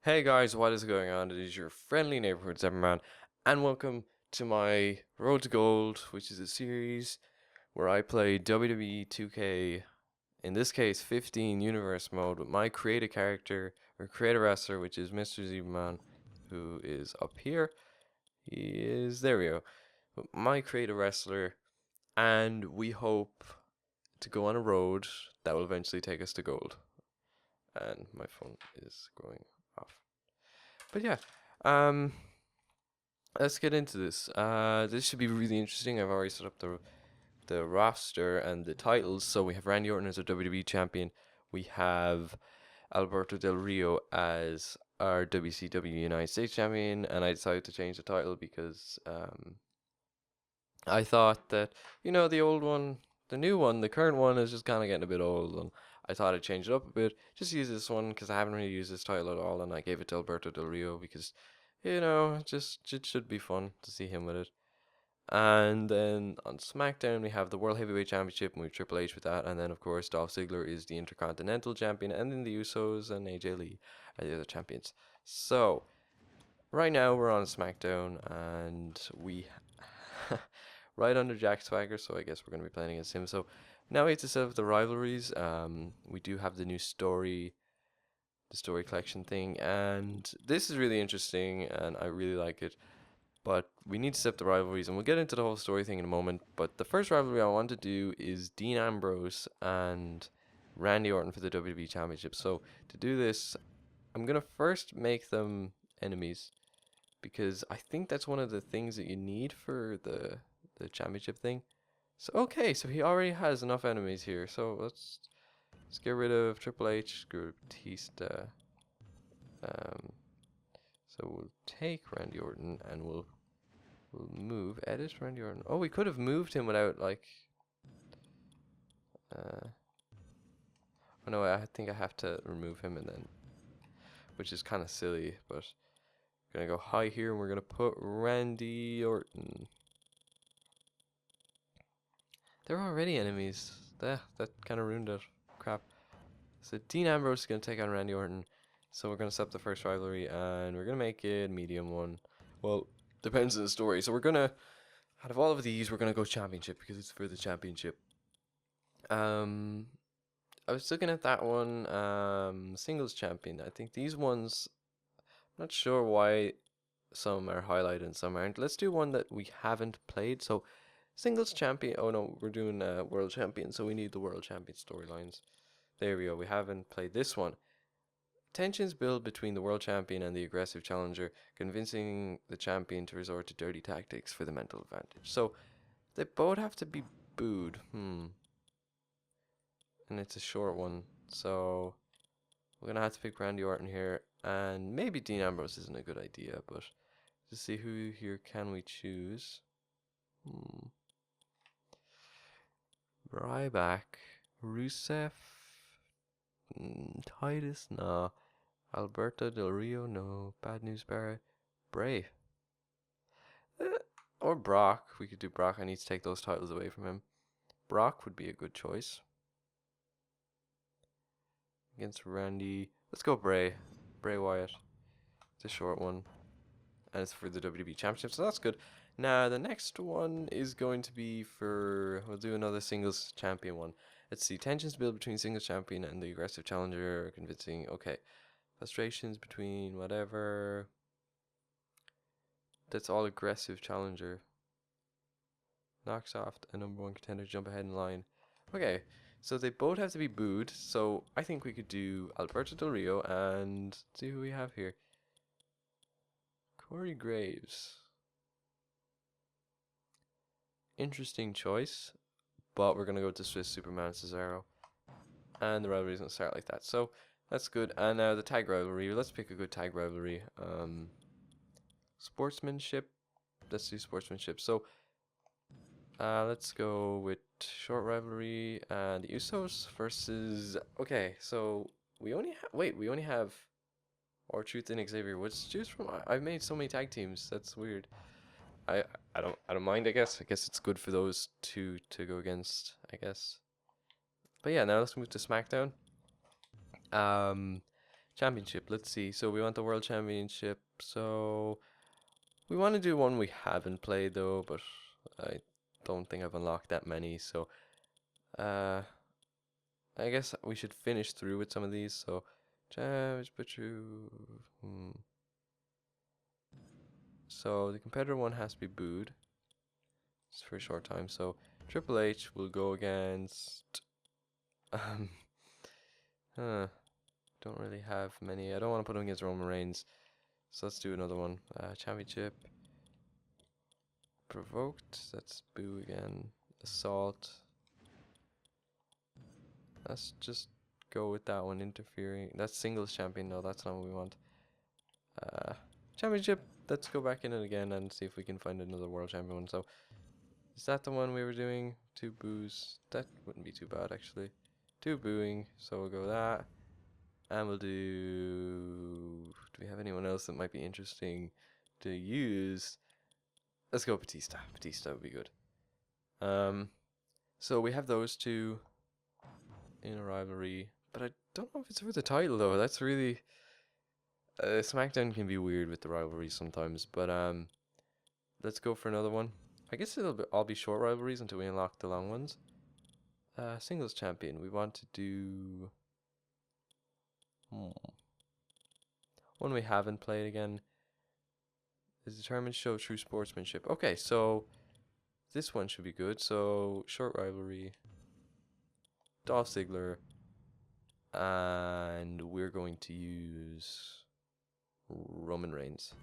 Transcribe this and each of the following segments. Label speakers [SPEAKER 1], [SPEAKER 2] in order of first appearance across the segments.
[SPEAKER 1] Hey guys, what is going on? It is your friendly neighborhood Zebberman, and welcome to my Road to Gold, which is a series where I play WWE 2K, in this case 15 universe mode, with my creative character, or creative wrestler, which is Mr. Zebberman, who is up here. There we go. My creative wrestler, and we hope to go on a road that will eventually take us to gold. And my phone is going off. But yeah, um, let's get into this. This should be really interesting. I've already set up the roster and the titles. So we have Randy Orton as our WWE champion. We have Alberto Del Rio as our WCW United States champion, and I decided to change the title because I thought that the old one, the new one, the current one is just kind of getting a bit old, and I thought I'd change it up a bit. Just use this one because I haven't really used this title at all, and I gave it to Alberto Del Rio because just it should be fun to see him with it. And then on SmackDown we have the World Heavyweight Championship, and we have Triple H with that, and then of course Dolph Ziggler is the Intercontinental Champion, and then the Usos and AJ Lee are the other champions. So right now we're on SmackDown, and we right under Jack Swagger, so I guess we're going to be playing against him. So now we have to set up the rivalries. We do have the new story, the story collection thing, and this is really interesting, and I really like it. But we need to set up the rivalries, and we'll get into the whole story thing in a moment. But the first rivalry I want to do is Dean Ambrose and Randy Orton for the WWE Championship. So to do this, I'm gonna first make them enemies because I think that's one of the things that you need for the championship thing. So okay, so he already has enough enemies here. So let's get rid of Triple H, screw Batista. Um, so we'll take Randy Orton and we'll move edit Randy Orton. Oh, we could have moved him without like. Oh no, I think I have to remove him and then, which is kind of silly, but gonna go high here and we're gonna put Randy Orton. They're already enemies. That kind of ruined it. Crap. So Dean Ambrose is going to take on Randy Orton. So we're going to set up the first rivalry, and we're going to make it medium one. Well, depends on the story. So we're going to, out of all of these, we're going to go championship because it's for the championship. I was looking at that one, singles champion. I think these ones, I'm not sure why some are highlighted and some aren't. Let's do one that we haven't played. So singles champion. Oh no, we're doing world champion, so we need the world champion storylines. There we go. We haven't played this one. Tensions build between the world champion and the aggressive challenger, convincing the champion to resort to dirty tactics for the mental advantage. So they both have to be booed. And it's a short one. So we're gonna have to pick Randy Orton here, and maybe Dean Ambrose isn't a good idea, but to see who here can we choose. Ryback, Rusev, Titus, no. Alberto Del Rio, no. Bad News Barrett, Bray. Or Brock. We could do Brock. I need to take those titles away from him. Brock would be a good choice. Against Randy. Let's go Bray. Bray Wyatt. It's a short one. And it's for the WWE Championship, so that's good. Now, the next one is going to be for. We'll do another singles champion one. Let's see. Tensions build between singles champion and the aggressive challenger. Convincing. Okay. Frustrations between whatever. That's all aggressive challenger. Knocks off a number one contender, jump ahead in line. Okay, so they both have to be booed. So I think we could do Alberto Del Rio and see who we have here. Corey Graves. Interesting choice, but we're gonna go to Swiss Superman Cesaro, and the rivalry is gonna start like that. So that's good. And now the tag rivalry. Let's pick a good tag rivalry. Sportsmanship. Let's do sportsmanship. So let's go with short rivalry and the Usos versus. Okay, so we only have R-Truth and Xavier Woods to choose from. I've made so many tag teams. That's weird. I don't mind. I guess it's good for those two to go against. I guess. But yeah, now let's move to SmackDown. Championship. Let's see. So we want the World Championship. So we want to do one we haven't played though, but I don't think I've unlocked that many. So I guess we should finish through with some of these. So So the competitor one has to be booed. It's for a short time. So Triple H will go against. Don't really have many. I don't want to put him against Roman Reigns. So let's do another one. Championship. Provoked. That's boo again. Assault. Let's just go with that one. Interfering. That's singles champion. No, that's not what we want. Championship. Let's go back in it again and see if we can find another world champion one. So, is that the one we were doing? 2 boos. That wouldn't be too bad actually. 2 booing. So we'll go that. And we'll do. Do we have anyone else that might be interesting to use? Let's go Batista. Batista would be good. So we have those two in a rivalry, but I don't know if it's for the title though. That's really SmackDown can be weird with the rivalries sometimes, but let's go for another one. I guess it'll all be short rivalries until we unlock the long ones. Singles champion. We want to do one we haven't played again. Is determined to show true sportsmanship. Okay, so this one should be good. So short rivalry. Dolph Ziggler, and we're going to use Roman Reigns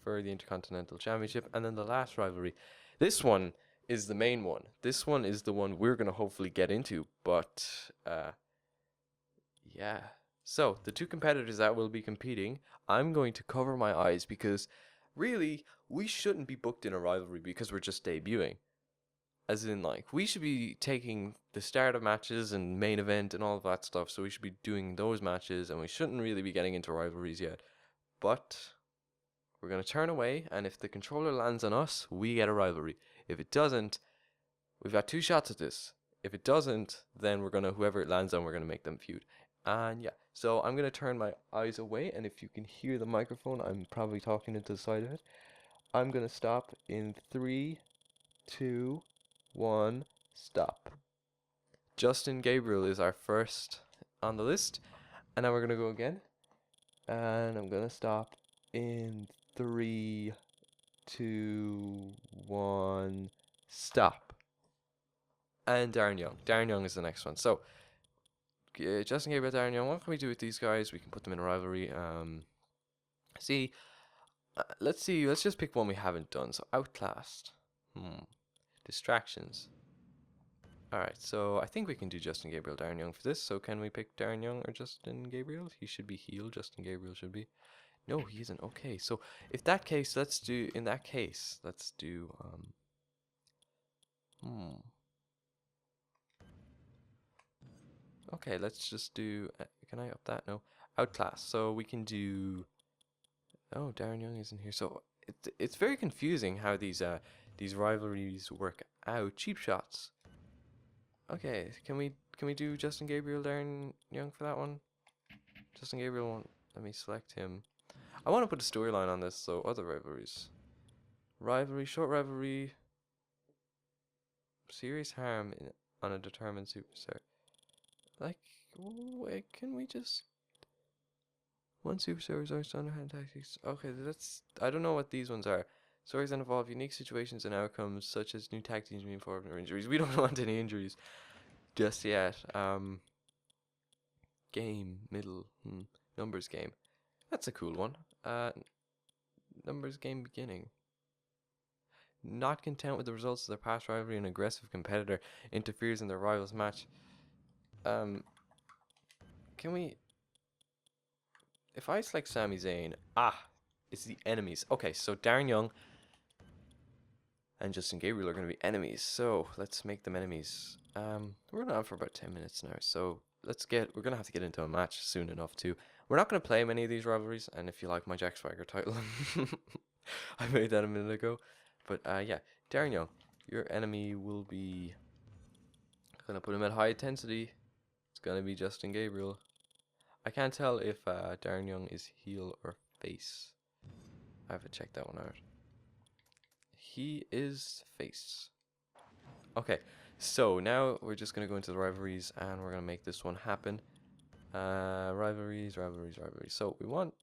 [SPEAKER 1] for the Intercontinental Championship. And then the last rivalry, this one is the main one. This one is the one we're going to hopefully get into, but yeah. So the 2 competitors that will be competing, I'm going to cover my eyes because really we shouldn't be booked in a rivalry because we're just debuting. As in, like, we should be taking the start of matches and main event and all of that stuff, so we should be doing those matches, and we shouldn't really be getting into rivalries yet. But we're going to turn away, and if the controller lands on us, we get a rivalry. If it doesn't, we've got 2 shots at this. If it doesn't, then we're going to, whoever it lands on, we're going to make them feud. And yeah, so I'm going to turn my eyes away, and if you can hear the microphone, I'm probably talking into the side of it. I'm going to stop in 3, 2, 1, stop. Justin Gabriel is our first on the list. And now we're going to go again. And I'm going to stop in 3, 2, 1, stop. And Darren Young. Darren Young is the next one. So, Justin Gabriel, Darren Young, what can we do with these guys? We can put them in a rivalry. Let's see. Let's just pick one we haven't done. So, Outclassed. Distractions. Alright, so I think we can do Justin Gabriel, Darren Young for this. So can we pick Darren Young or Justin Gabriel? He should be heel. Justin Gabriel should be. No, he isn't. Okay, so if that case, let's do. Okay, let's just do. Can I up that? No. Outclass. So we can do. Oh, Darren Young isn't here. So it's very confusing how these rivalries work out. Cheap shots. Okay, can we do Justin Gabriel, Darren Young for that one? Justin Gabriel, let me select him. I want to put a storyline on this, so other rivalries. Rivalry, short rivalry. Serious harm on a determined superstar. Like, wait, can we just... One superstar resorts to underhand tactics. Okay, I don't know what these ones are. Stories that involve unique situations and outcomes, such as new tag teams being formed or injuries. We don't want any injuries just yet. Game, middle, numbers game. That's a cool one. Numbers game beginning. Not content with the results of their past rivalry, an aggressive competitor interferes in their rival's match. Can we... If I select Sami Zayn... it's the enemies. Okay, so Darren Young and Justin Gabriel are going to be enemies, so let's make them enemies. We're going on for about 10 minutes now, so we're going to have to get into a match soon enough too. We're not going to play many of these rivalries, and if you like my Jack Swagger title, I made that a minute ago. But yeah, Darren Young, your enemy will be... I'm going to put him at high intensity. It's gonna be Justin Gabriel. I can't tell if Darren Young is heel or face. I have to check that one out. He is face. Okay, so now we're just gonna go into the rivalries and we're gonna make this one happen. Rivalries. So we want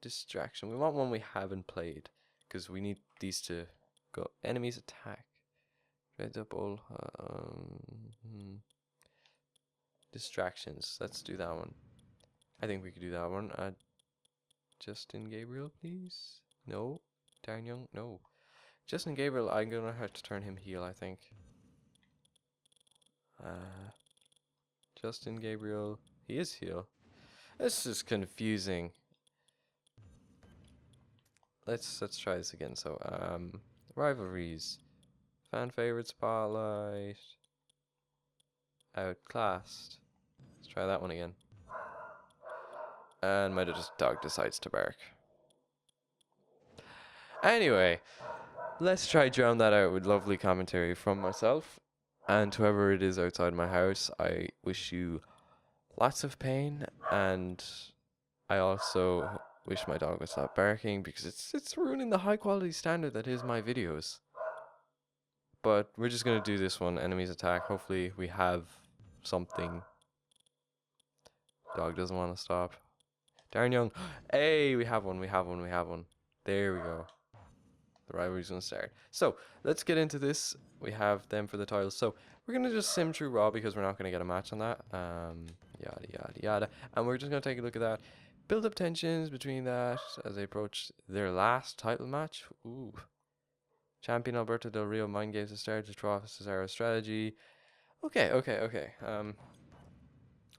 [SPEAKER 1] distraction. We want one we haven't played because we need these to go. Enemies attack. Red up all. Distractions. Let's do that one. I think we could do that one. Justin Gabriel, please. No. Darren Young. No. Justin Gabriel. I'm gonna have to turn him heel, I think. Justin Gabriel. He is heel. This is confusing. Let's try this again. So rivalries, fan favorite spotlight, outclassed. Let's try that one again. And my dog decides to bark. Anyway, let's try drown that out with lovely commentary from myself and whoever it is outside my house. I wish you lots of pain, and I also wish my dog would stop barking because it's ruining the high quality standard that is my videos. But we're just gonna do this one. Enemies attack. Hopefully we have something. Dog doesn't want to stop. Darren Young. Hey, we have one. There we go. The rivalry's gonna start. So let's get into this. We have them for the titles. So we're gonna just sim through Raw because we're not gonna get a match on that. Yada. And we're just gonna take a look at that. Build up tensions between that as they approach their last title match. Ooh. Champion Alberto Del Rio mind games to start to draw Cesaro's strategy. Okay.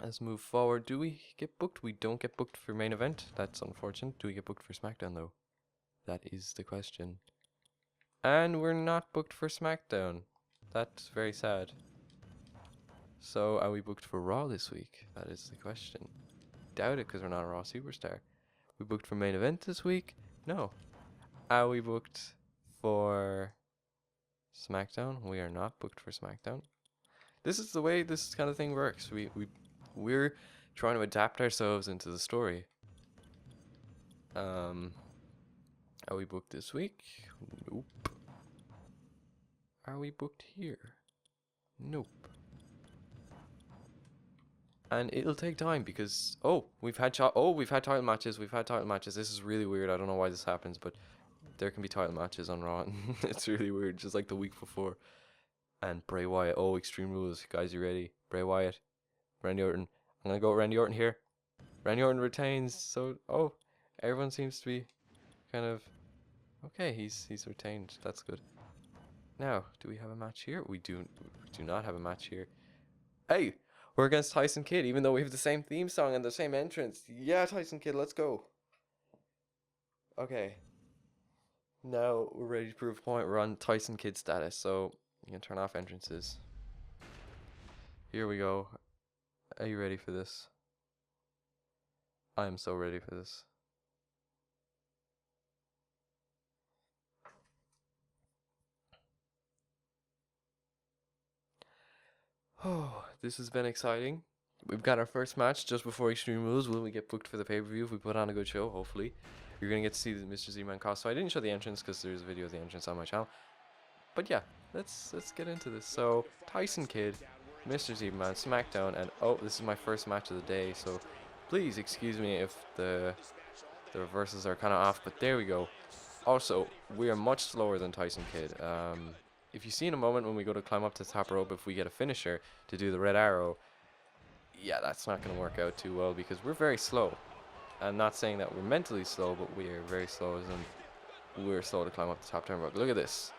[SPEAKER 1] Let's move forward. Do we get booked? We don't get booked for main event. That's unfortunate. Do we get booked for SmackDown though? That is the question. And we're not booked for SmackDown. That's very sad. So are we booked for Raw this week? That is the question. Doubt it because we're not a Raw superstar. We booked for main event this week? No. Are we booked for SmackDown? We are not booked for SmackDown. This is the way this kind of thing works. We're trying to adapt ourselves into the story. Are we booked this week? Nope. Are we booked here? Nope. And it'll take time because we've had title matches. This is really weird. I don't know why this happens, but there can be title matches on Raw. It's really weird, just like the week before. And Bray Wyatt. Oh, Extreme Rules, guys, you ready? Bray Wyatt, Randy Orton. I'm gonna go with Randy Orton here. Randy Orton retains. So everyone seems to be kind of okay. He's retained. That's good. Now, do we have a match here? We do not have a match here. Hey, we're against Tyson Kidd, even though we have the same theme song and the same entrance. Yeah, Tyson Kidd, let's go. Okay. Now we're ready to prove a point. We're on Tyson Kidd status, so you can turn off entrances. Here we go. Are you ready for this? I am so ready for this. Oh, this has been exciting. We've got our first match just before Extreme Rules. Will we get booked for the pay-per-view if we put on a good show? Hopefully. You're going to get to see the Mr. Z-Man costume. I didn't show the entrance because there's a video of the entrance on my channel. But yeah, let's get into this. So, Tyson Kidd, Mr. Z-Man, SmackDown, and this is my first match of the day, so please excuse me if the reverses are kind of off, but there we go. Also, we are much slower than Tyson Kidd. If you see in a moment when we go to climb up to the top rope, if we get a finisher to do the red arrow, yeah, that's not going to work out too well because we're very slow. I'm not saying that we're mentally slow, but we are very slow, and we're slow to climb up the top turnbuckle. Look at this.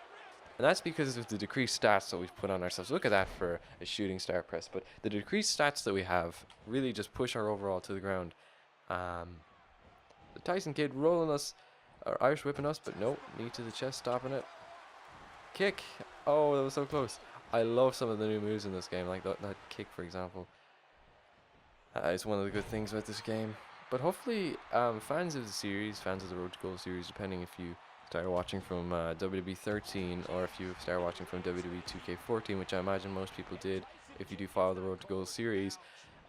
[SPEAKER 1] And that's because of the decreased stats that we've put on ourselves. Look at that for a shooting star press. But the decreased stats that we have really just push our overall to the ground. The Tyson Kidd rolling us, or Irish whipping us, but no, knee to the chest, stopping it. Kick. Oh, that was so close. I love some of the new moves in this game, like that kick, for example. It's one of the good things about this game. But hopefully, fans of the series, fans of the Road to Gold series, depending if you start watching from WWE 13 or if you start watching from WWE2K15, which I imagine most people did, if you do follow the Road to Gold series.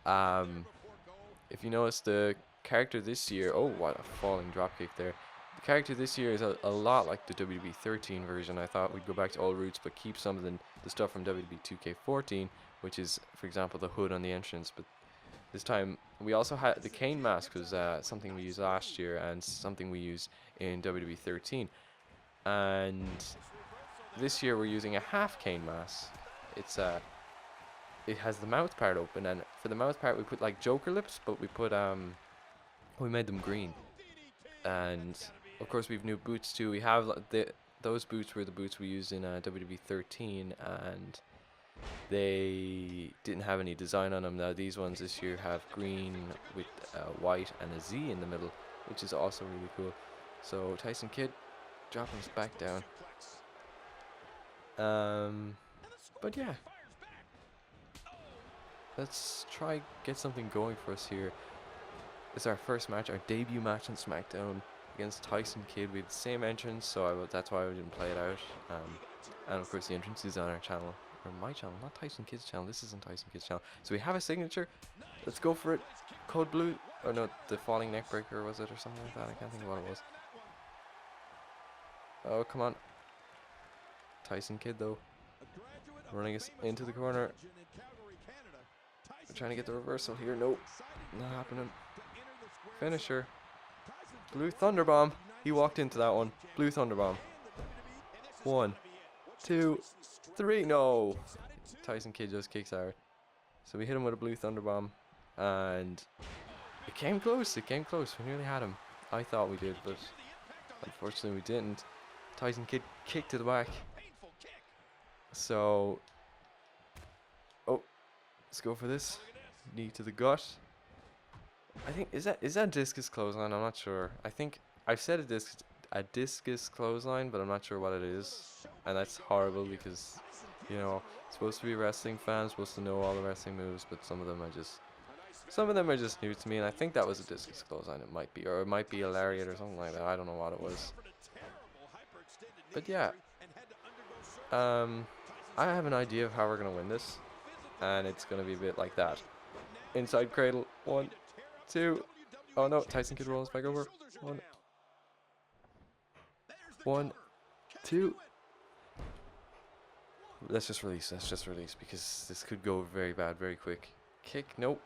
[SPEAKER 1] If you notice, the character this year, oh, what a falling dropkick there. The character this year is a lot like the WWE13 version. I thought we'd go back to old roots, but keep some of the stuff from WWE2K14, which is, for example, the hood on the entrance. But this time, we also had the cane mask, was something we used last year and something we used in WWE13. And this year, we're using a half cane mask. It has the mouth part open, and for the mouth part we put like Joker lips, but we made them green. And of course we have new boots too. We have those boots were the boots we used in WB13, and they didn't have any design on them. Now these ones this year have green with white and a Z in the middle, which is also really cool. So Tyson Kidd dropping us back down. But yeah, let's try get something going for us here. It's our first match, our debut match on SmackDown against Tyson Kidd. We had the same entrance, so that's why we didn't play it out. And of course the entrance is on our channel, or my channel, not Tyson Kidd's channel. This isn't Tyson Kidd's channel. So we have a signature. Let's go for it. Code blue, or no, the falling neckbreaker was it, or something like that? I can't think of what it was. Oh, come on. Tyson Kidd though, running us into the corner. We're trying to get the reversal here. Nope, not happening. Finisher. Blue Thunderbomb. He walked into that one. Blue Thunderbomb. 1, 2, 3. No. Tyson Kidd just kicks out. So we hit him with a Blue Thunderbomb, and it came close. It came close. We nearly had him. I thought we did, but unfortunately we didn't. Tyson Kidd kicked to the back. So, oh, let's go for this. Knee to the gut. I think is that discus clothesline? I'm not sure. I think I've said a discus clothesline, but I'm not sure what it is, and that's horrible because, you know, supposed to be a wrestling fan, supposed to know all the wrestling moves, but some of them are just new to me, and I think that was a discus clothesline. It might be, or it might be a lariat or something like that. I don't know what it was. But yeah, I have an idea of how we're gonna win this, and it's gonna be a bit like that. Inside cradle. 1, 2. Oh no, Tyson Kidd rolls back over. 1, 2. Let's just release because this could go very bad very quick. Kick, nope.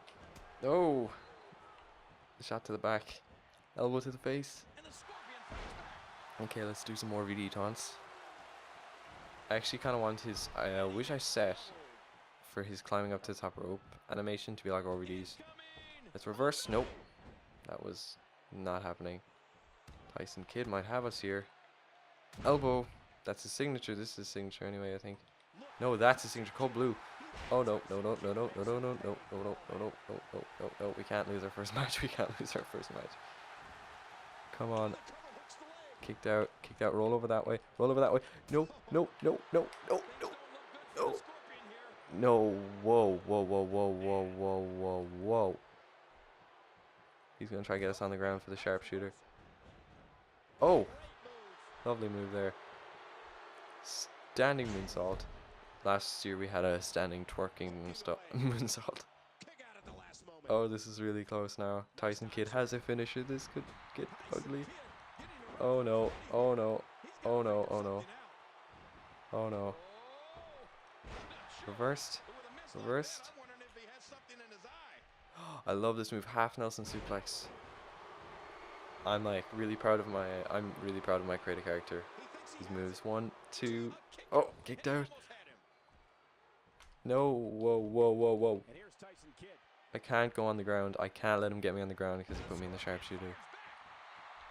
[SPEAKER 1] No. Shot to the back. Elbow to the face. Okay, let's do some more VD taunts. I actually kind of want his, I wish I set for his climbing up to the top rope animation to be like RVD's. Let's reverse. Nope. That was not happening. Tyson Kidd might have us here. Elbow. That's his signature. This is his signature anyway, I think. No, that's his signature. Cold blue. Oh no, no, no, no, no, no, no, no, no, no, no, no, no, no, no, no. We can't lose our first match. We can't lose our first match. Come on. Kicked out, roll over that way, no, no, no, no, no, no, no, no, whoa, whoa, whoa, whoa, whoa, whoa, whoa, whoa. He's gonna try to get us on the ground for the sharpshooter. Oh, lovely move there. Standing moonsault. Last year we had a standing twerking moonsault. Oh, this is really close now. Tyson Kidd has a finisher. This could get ugly. Oh no, oh no, oh no, oh no, oh no. Reversed, reversed. I love this move, half Nelson suplex. I'm really proud of my creative character. These moves, 1, 2, oh, kicked out. No, whoa, whoa, whoa, whoa. I can't go on the ground. I can't let him get me on the ground because he put me in the sharpshooter.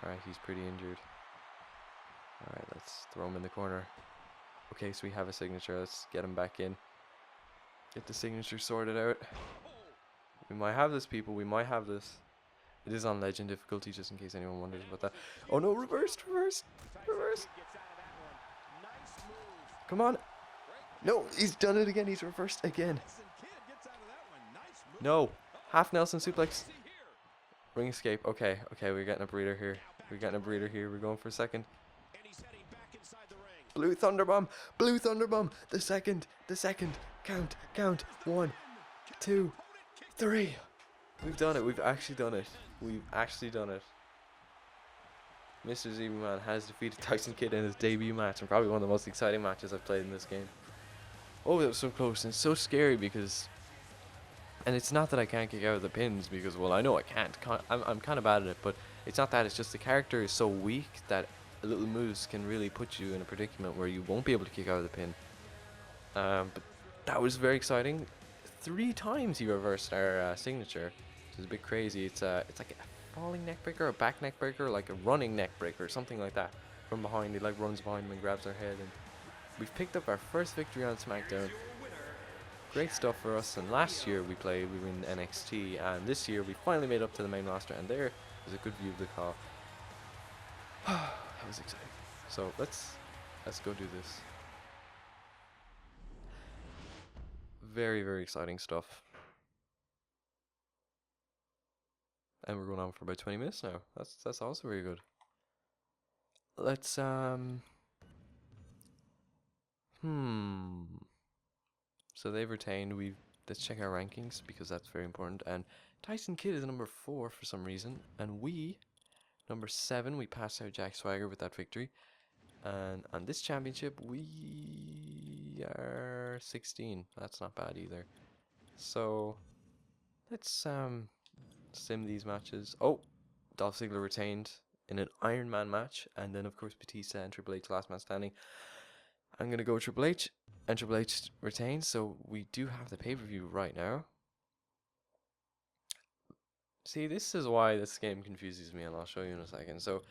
[SPEAKER 1] Alright, he's pretty injured. Alright, let's throw him in the corner. Okay, so we have a signature. Let's get him back in. Get the signature sorted out. We might have this, people. We might have this. It is on legend difficulty, just in case anyone wonders about that. Oh no, reversed, reversed, reversed. Come on. No, he's done it again. He's reversed again. No. Half Nelson suplex. Ring escape. Okay, okay, we're getting a breather here. We're going for a second. Blue Thunderbomb. Blue Thunderbomb. The second. Count. 1, 2, 3. We've done it. We've actually done it. Mr. Zebraman has defeated Tyson Kidd in his debut match, and probably one of the most exciting matches I've played in this game. Oh, that was so close, and it's so scary because... And it's not that I can't kick out of the pins, because, well, I know I can't. I'm kind of bad at it, but it's not that. It's just the character is so weak that little moves can really put you in a predicament where you won't be able to kick out of the pin. But that was very exciting. 3 times he reversed our signature, which is a bit crazy. It's like a falling neck breaker, a back neck breaker, like a running neck breaker, something like that. From behind, he like runs behind him and grabs our head, and we've picked up our first victory on SmackDown. Great stuff for us. And last year we were in NXT, and this year we finally made up to the main roster, and there is a good view of the call. That was exciting. So let's go do this. Very, very exciting stuff. And we're going on for about 20 minutes now. That's also very good. Let's So they've retained. Let's check our rankings because that's very important. And Tyson Kidd is number 4 for some reason, and we number 7. We passed out Jack Swagger with that victory. And on this championship, we are 16. That's not bad either. So let's sim these matches. Oh, Dolph Ziggler retained in an Iron Man match, and then of course Batista and Triple H last man standing. I'm gonna go Triple H, and Triple H retains. So we do have the pay-per-view right now. See, this is why this game confuses me, and I'll show you in a second. So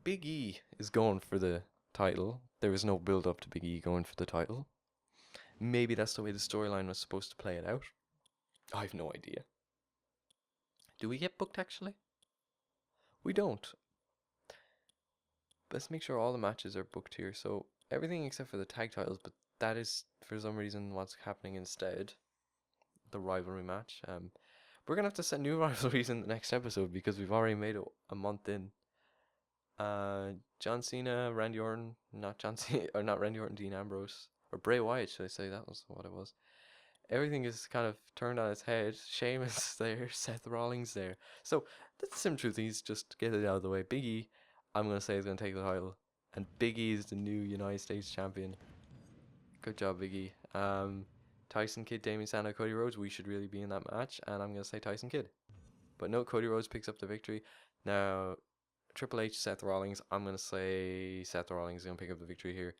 [SPEAKER 1] Big E is going for the title. There was no build up to Big E going for the title. Maybe that's the way the storyline was supposed to play it out. I have no idea. Do we get booked actually? We don't. Let's make sure all the matches are booked here. So everything except for the tag titles, but that is for some reason what's happening instead. The rivalry match. We're gonna have to set new rivalries in the next episode because we've already made it a month in. John Cena, Randy Orton, not John Cena, or not Randy Orton, Dean Ambrose, or Bray Wyatt, should I say? That was what it was. Everything is kind of turned on its head. Sheamus there, Seth Rollins there. So let's sim through these, just get it out of the way. Big E, I'm gonna say, is gonna take the title, and Big E is the new United States champion. Good job, Big E. Tyson Kidd, Damien Sandow, Cody Rhodes. We should really be in that match, and I'm gonna say Tyson Kidd. But no, Cody Rhodes picks up the victory. Now, Triple H, Seth Rollins. I'm gonna say Seth Rollins is gonna pick up the victory here.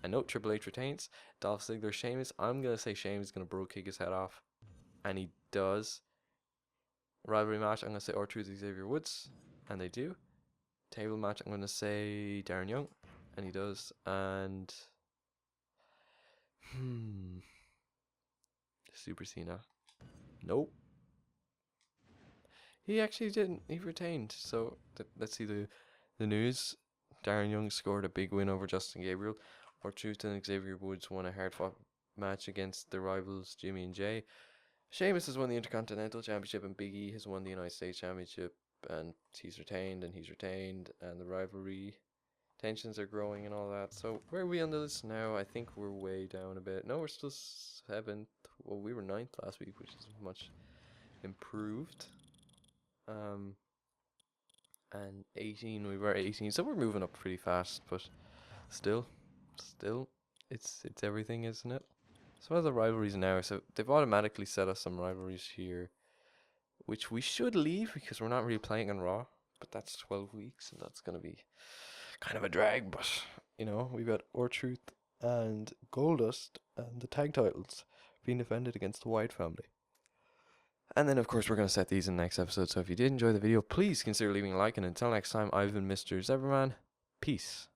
[SPEAKER 1] And no, Triple H retains. Dolph Ziggler, Sheamus. I'm gonna say Sheamus is gonna bro kick his head off, and he does. Rivalry match. I'm gonna say R-Truth, Xavier Woods, and they do. Table match. I'm gonna say Darren Young, and he does. And Super Cena. Nope. He actually didn't. He retained. So let's see the news. Darren Young scored a big win over Justin Gabriel. R-Truth and Xavier Woods won a hard-fought match against the rivals Jimmy and Jay. Sheamus has won the Intercontinental Championship, and Big E has won the United States Championship, and he's retained, and the rivalry tensions are growing and all that. So where are we on the list now? I think we're way down a bit. No, we're still 7th. Well, we were 9th last week, which is much improved. And 18, we were 18, so we're moving up pretty fast, but still, it's everything, isn't it? So what are the rivalries now? So they've automatically set us some rivalries here, which we should leave because we're not really playing on Raw, but that's 12 weeks, and that's going to be kind of a drag, but, you know, we've got R-Truth and Goldust and the tag titles being defended against the Wyatt family. And then, of course, we're going to set these in the next episode. So if you did enjoy the video, please consider leaving a like. And until next time, I've been Mr. Zebraman. Peace.